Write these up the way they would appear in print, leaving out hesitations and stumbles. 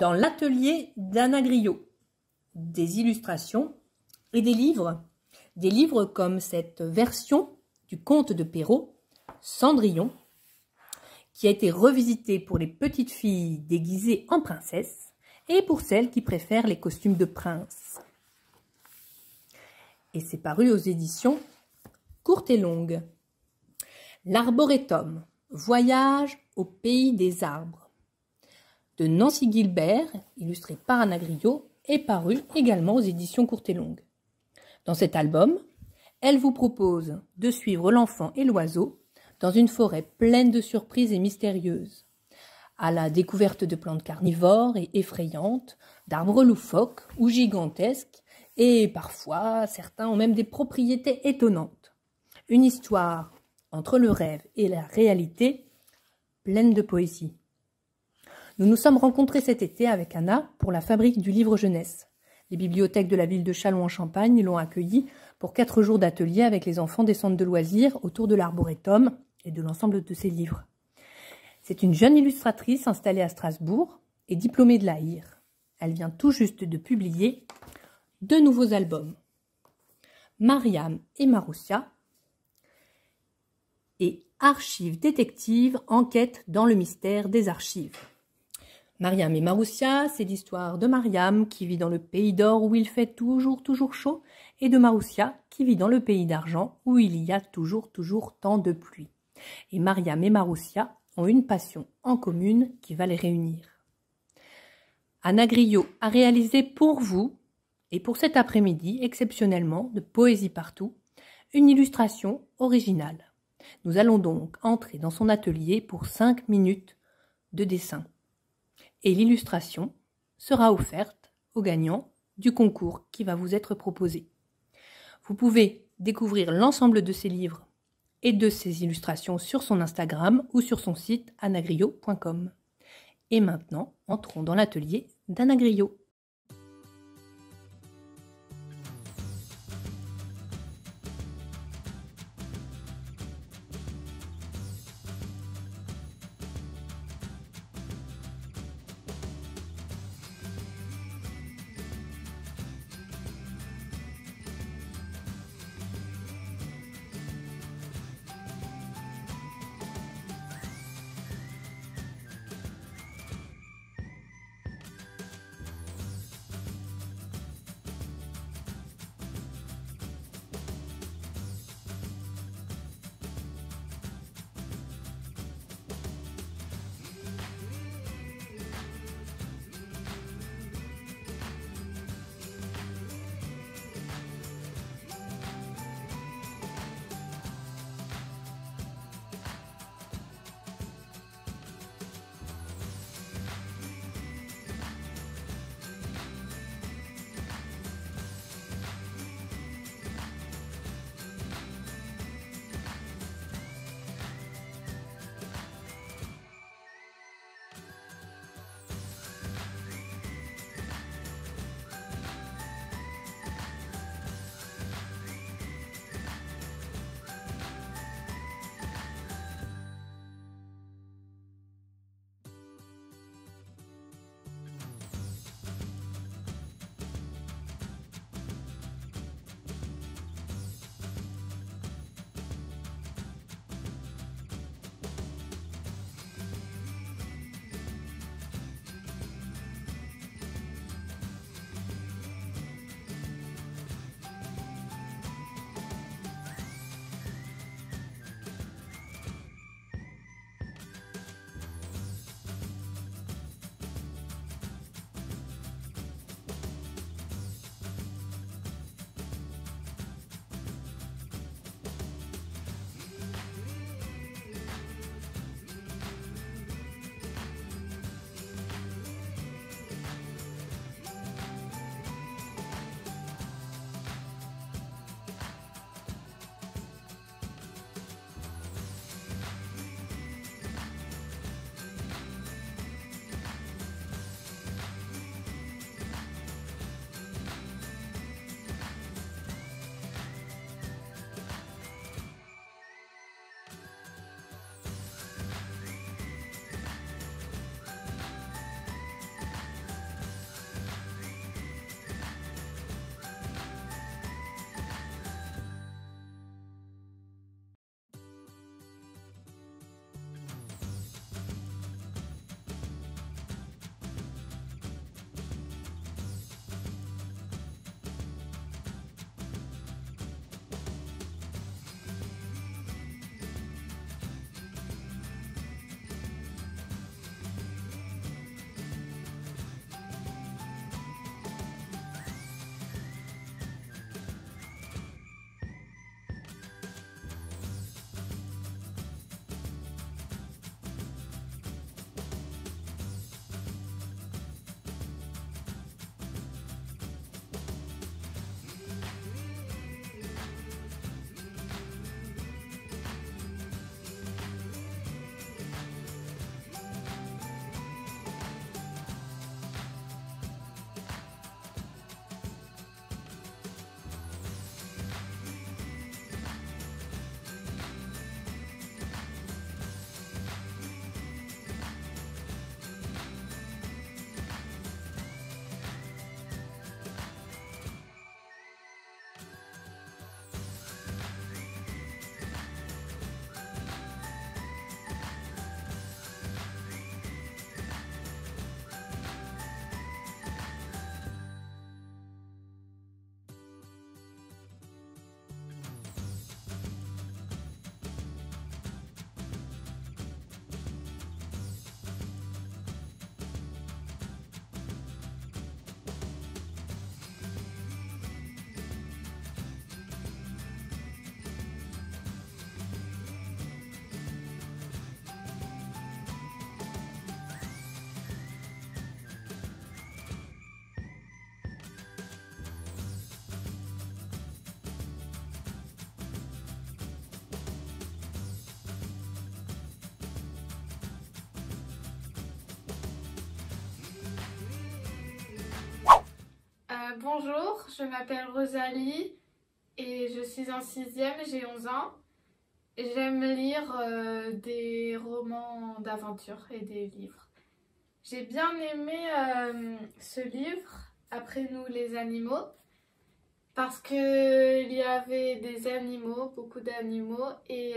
dans l'atelier d'Anna Griot. Des illustrations et des livres comme cette version du conte de Perrault, Cendrillon, qui a été revisité pour les petites filles déguisées en princesses et pour celles qui préfèrent les costumes de prince. Et c'est paru aux éditions Courtes et Longues. L'Arboretum, voyage au pays des arbres, de Nancy Gilbert, illustré par Anna Griot, est paru également aux éditions Courtes et Longues. Dans cet album, elle vous propose de suivre l'enfant et l'oiseau dans une forêt pleine de surprises et mystérieuses, à la découverte de plantes carnivores et effrayantes, d'arbres loufoques ou gigantesques, et parfois certains ont même des propriétés étonnantes. Une histoire entre le rêve et la réalité, pleine de poésie. Nous nous sommes rencontrés cet été avec Anna pour la fabrique du livre jeunesse. Les bibliothèques de la ville de Châlons-en-Champagne l'ont accueillie pour 4 jours d'atelier avec les enfants des centres de loisirs autour de l'Arboretum et de l'ensemble de ses livres. C'est une jeune illustratrice installée à Strasbourg et diplômée de l'AIR. Elle vient tout juste de publier 2 nouveaux albums. Mariam et Maroussia et Archives détectives, enquête dans le mystère des archives. Mariam et Maroussia, c'est l'histoire de Mariam qui vit dans le pays d'or où il fait toujours chaud et de Maroussia qui vit dans le pays d'argent où il y a toujours tant de pluie. Et Mariam et Maroussia ont une passion en commune qui va les réunir. Anna Griot a réalisé pour vous et pour cet après-midi, exceptionnellement, de Poésie partout, une illustration originale. Nous allons donc entrer dans son atelier pour 5 minutes de dessin. Et l'illustration sera offerte aux gagnants du concours qui va vous être proposé. Vous pouvez découvrir l'ensemble de ses livres et de ses illustrations sur son Instagram ou sur son site annagriot.com. Et maintenant, entrons dans l'atelier d'Anna Griot. Bonjour, je m'appelle Rosalie et je suis en 6e, j'ai 11 ans. J'aime lire des romans d'aventure et des livres. J'ai bien aimé ce livre, Après nous les animaux, parce qu'il y avait des animaux, beaucoup d'animaux, et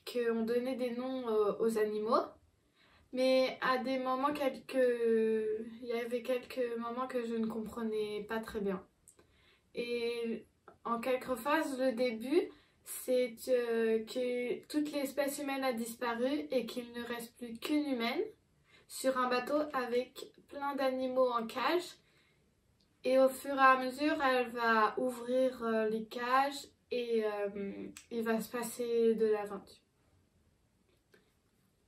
qu'on donnait des noms aux animaux. Mais à des moments, il y avait quelques moments que je ne comprenais pas très bien. Et en quelques phrases, le début, c'est que toute l'espèce humaine a disparu et qu'il ne reste plus qu'une humaine sur un bateau avec plein d'animaux en cage. Et au fur et à mesure, elle va ouvrir les cages et il va se passer de l'aventure.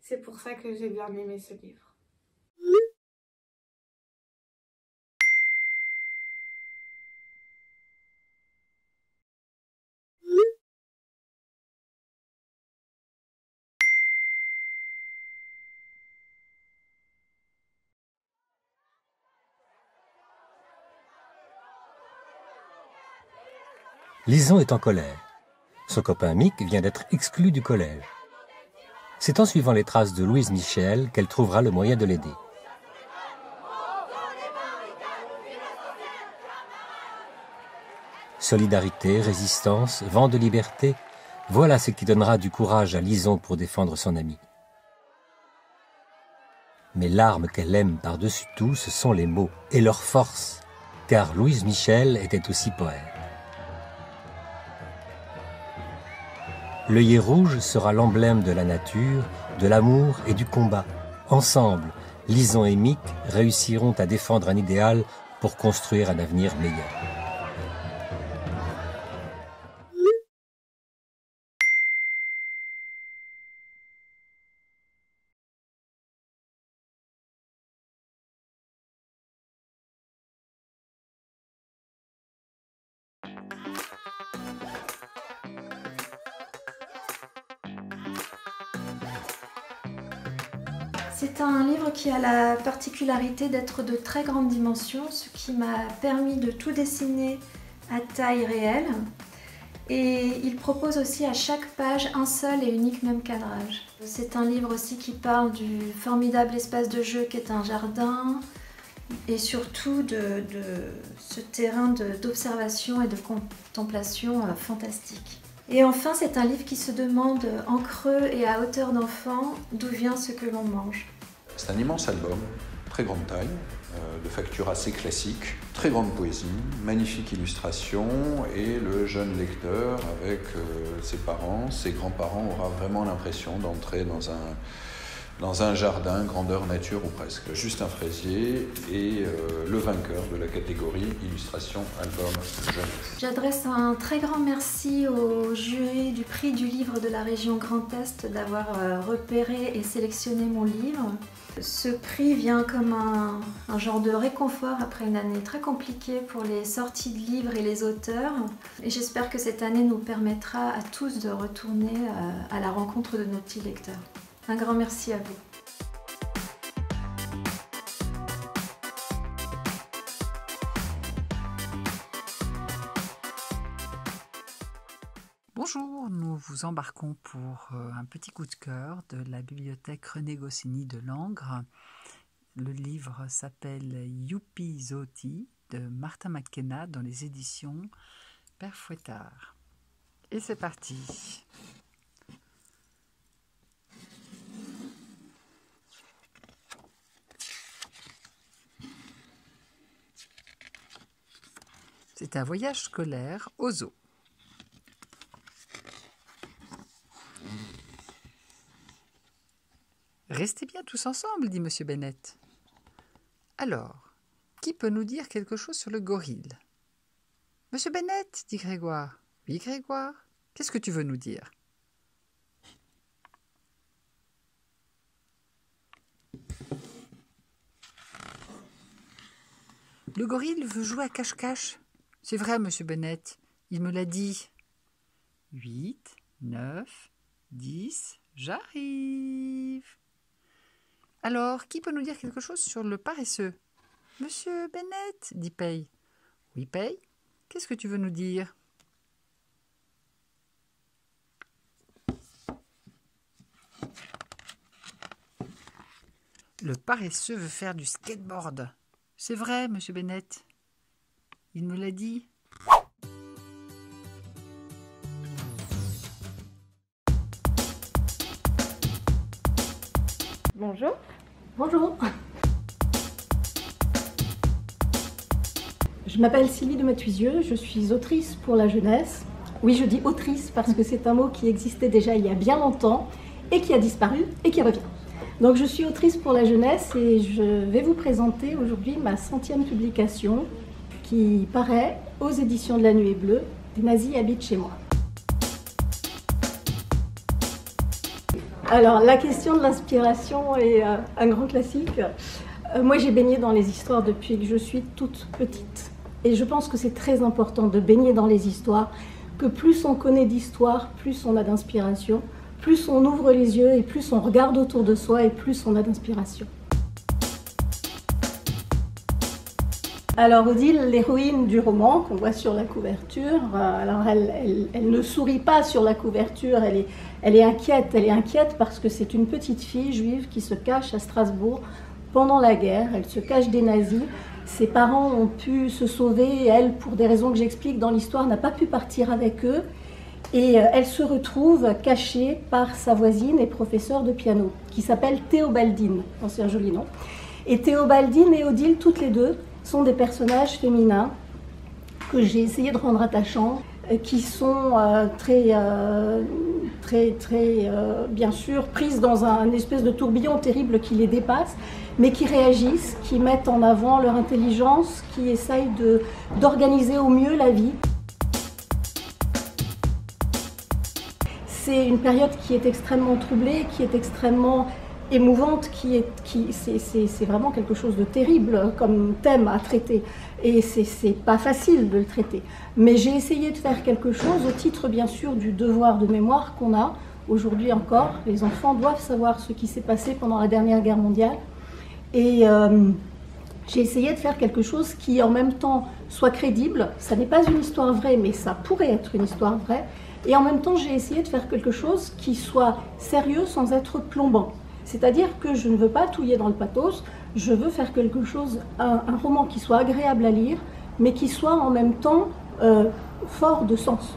C'est pour ça que j'ai bien aimé ce livre. Lison est en colère. Son copain Mick vient d'être exclu du collège. C'est en suivant les traces de Louise Michel qu'elle trouvera le moyen de l'aider. Solidarité, résistance, vent de liberté, voilà ce qui donnera du courage à Lison pour défendre son ami. Mais l'arme qu'elle aime par-dessus tout, ce sont les mots et leur force, car Louise Michel était aussi poète. L'œillet rouge sera l'emblème de la nature, de l'amour et du combat. Ensemble, Lison et Mick réussiront à défendre un idéal pour construire un avenir meilleur. C'est un livre qui a la particularité d'être de très grande dimension, ce qui m'a permis de tout dessiner à taille réelle. Et il propose aussi à chaque page un seul et unique même cadrage. C'est un livre aussi qui parle du formidable espace de jeu qu'est un jardin et surtout de ce terrain d'observation et de contemplation fantastique. Et enfin, c'est un livre qui se demande en creux et à hauteur d'enfant d'où vient ce que l'on mange. C'est un immense album, très grande taille, de facture assez classique, très grande poésie, magnifique illustration, et le jeune lecteur avec ses parents, ses grands-parents aura vraiment l'impression d'entrer dans un jardin, grandeur nature ou presque. Juste un fraisier et le vainqueur de la catégorie illustration album jeunesse. J'adresse un très grand merci au jury du prix du livre de la région Grand Est d'avoir repéré et sélectionné mon livre. Ce prix vient comme un genre de réconfort après une année très compliquée pour les sorties de livres et les auteurs. Et j'espère que cette année nous permettra à tous de retourner à la rencontre de nos petits lecteurs. Un grand merci à vous. Bonjour, nous vous embarquons pour un petit coup de cœur de la bibliothèque René Goscinny de Langres. Le livre s'appelle Youpi Zoti de Martin McKenna dans les éditions Père Fouettard. Et c'est parti. C'est un voyage scolaire au zoo. Restez bien tous ensemble, dit M. Bennett. Alors, qui peut nous dire quelque chose sur le gorille? Monsieur Bennett, dit Grégoire. Oui, Grégoire, qu'est-ce que tu veux nous dire? Le gorille veut jouer à cache-cache. C'est vrai, monsieur Bennett, il me l'a dit. 8, 9, 10, j'arrive. Alors, qui peut nous dire quelque chose sur le paresseux? Monsieur Bennett, dit Paye. Oui, Pei, qu'est-ce que tu veux nous dire? Le paresseux veut faire du skateboard. C'est vrai, monsieur Bennett. Il me l'a dit. Bonjour. Bonjour. Je m'appelle Sylvie de Matuisieux, je suis autrice pour la jeunesse. Oui, je dis autrice parce que c'est un mot qui existait déjà il y a bien longtemps et qui a disparu et qui revient. Donc je suis autrice pour la jeunesse et je vais vous présenter aujourd'hui ma 100e publication qui paraît aux éditions de La Nuée Bleue, Des nazis habitent chez moi. Alors la question de l'inspiration est un grand classique. Moi j'ai baigné dans les histoires depuis que je suis toute petite. Et je pense que c'est très important de baigner dans les histoires, que plus on connaît d'histoires, plus on a d'inspiration, plus on ouvre les yeux et plus on regarde autour de soi et plus on a d'inspiration. Alors Odile, l'héroïne du roman qu'on voit sur la couverture, alors elle ne sourit pas sur la couverture, elle est inquiète parce que c'est une petite fille juive qui se cache à Strasbourg pendant la guerre, elle se cache des nazis. Ses parents ont pu se sauver et elle, pour des raisons que j'explique dans l'histoire, n'a pas pu partir avec eux. Et elle se retrouve cachée par sa voisine et professeure de piano, qui s'appelle Théobaldine, c'est un joli nom. Et Théobaldine et Odile, toutes les deux, sont des personnages féminins que j'ai essayé de rendre attachants, qui sont très bien sûr prises dans un espèce de tourbillon terrible qui les dépasse, mais qui réagissent, qui mettent en avant leur intelligence, qui essayent d'organiser au mieux la vie. C'est une période qui est extrêmement troublée, qui est extrêmement émouvante, c'est vraiment quelque chose de terrible comme thème à traiter. Et c'est pas facile de le traiter. Mais j'ai essayé de faire quelque chose au titre bien sûr du devoir de mémoire qu'on a aujourd'hui encore. Les enfants doivent savoir ce qui s'est passé pendant la dernière guerre mondiale. Et j'ai essayé de faire quelque chose qui en même temps soit crédible. Ça n'est pas une histoire vraie, mais ça pourrait être une histoire vraie. Et en même temps, j'ai essayé de faire quelque chose qui soit sérieux sans être plombant. C'est-à-dire que je ne veux pas touiller dans le pathos, je veux faire quelque chose, un roman qui soit agréable à lire, mais qui soit en même temps fort de sens.